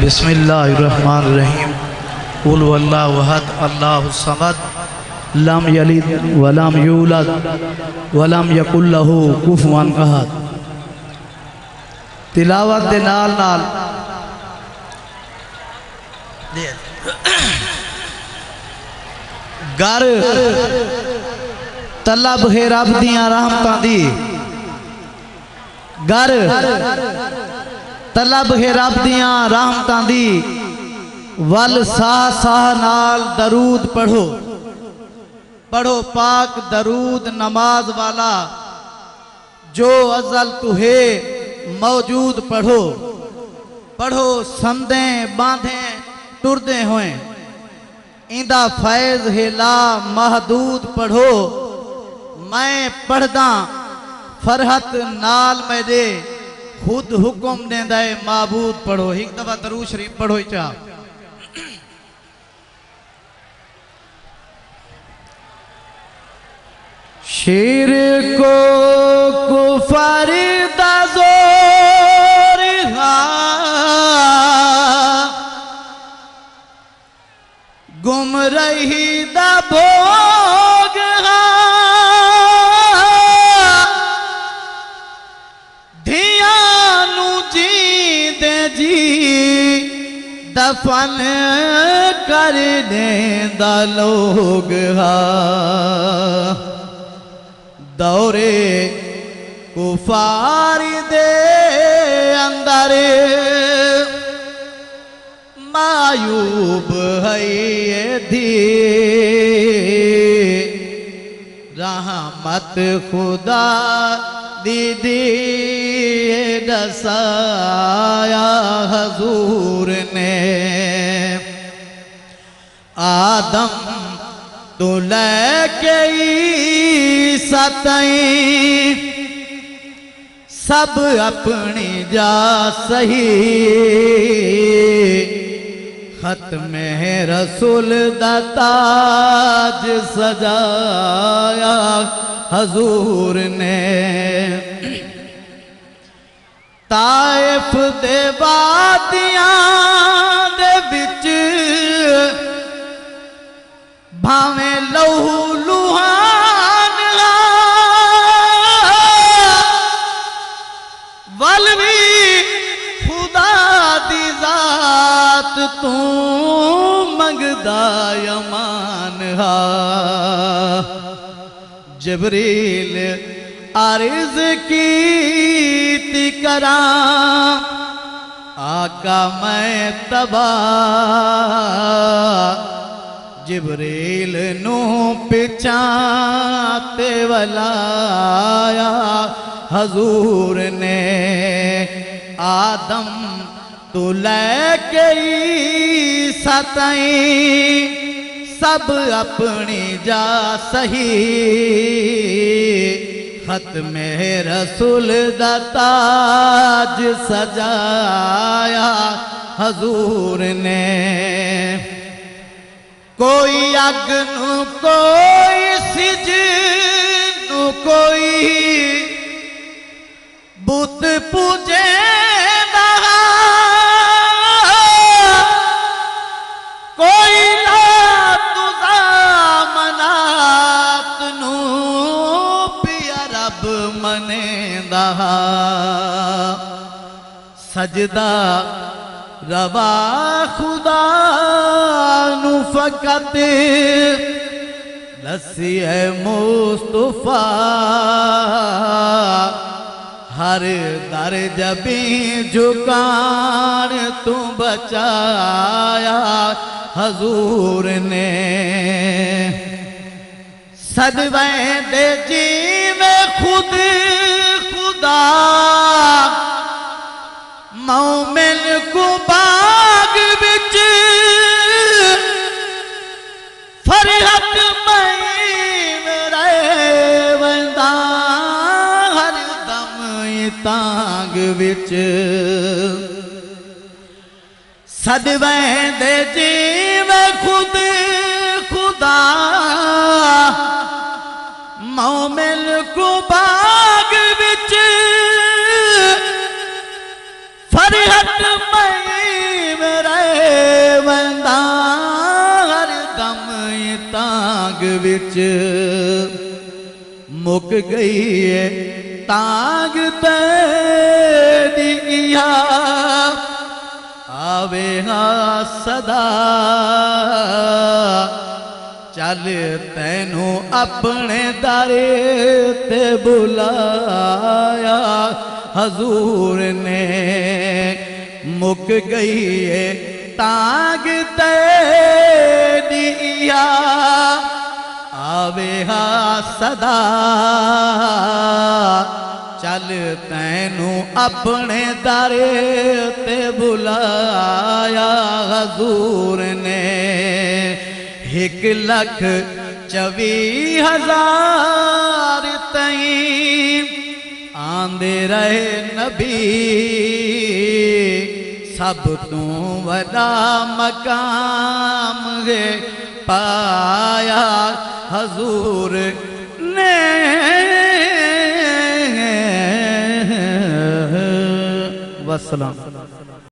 बिस्मिल्लाहिर्रहमानिर्रहीम। कुल हुवल्लाहु अहद अल्लाहु समद लम यलिद वलम यूलद वलम यकुल लहू कुफुवन अहद। तिलावत दे नाल नाल घर तलब है रब दियां रहमतां दी, घर तलब है रब दियां रहमतां दी। वल साह साह नाल दरूद पढ़ो, पढ़ो पाक दरूद नमाज वाला जो अज़ल तुहे मौजूद। पढ़ो पढ़ो समदे बांधे टुरदे होए, इंदा फैज है ला महदूद। पढ़ो मैं पढ़दा फरहत नाल मेरे खुद हुक्म देंदा है माबूद। पढ़ो एक दफा दरूद शरीफ पढ़ो। चा शेर को कुफर दा जोर गुम रही दा भोग धियानु जी दे जी दफन कर देंदा लोग। दौरे कुफार दे अंदर मायूब है धी रहमत खुदा दीदी दसाया हजूर ने। आदम तो लेके सतई सब अपनी जा सही। खत्म रसूल दा ताज सजाया हजूर ने। ताइफ दे वादियां दे विच भावे लहू लुहान वल भी खुदा दी जात तू मंगदा यमान हा। जबरील अर्ज की करा आका मैं तबा। जिब्रील नू पिछाते वलाया हजूर ने। आदम तू लेके सतई सब अपनी जा सही। खत्म रसूल दा ताज सजाया हजूर ने। कोई अग नू कोई सिज नू कोई बुत पूजे कोई ला तुझा मनात नू पिया रब मनेंदा। सजदा रवा खुदा नू फकत लस्सी है मुस्तफा। हर दर जबी झुकान तू बचाया हजूर ने। सदवे दे जी में खुद खुदा मोमिन को बाग बिच फरहत में रहे वंदा हर दम तांग बिच। सदवे दे जीव खुद खुदा मोमिन को बाग बिच विच मुक गई है तांग तेरिया आवे हाँ सदा चल तैनू अपने दारे ते बुलाया हजूर ने मुक गई है तांग तेरिया आवे हाँ सदा चल तैनू अपने दारे ते बुलाया हजूर ने 1,24,000 तई आंदे रहे नबी सब तू वड़ा मकाम है पाया हजूर ने वसलाम।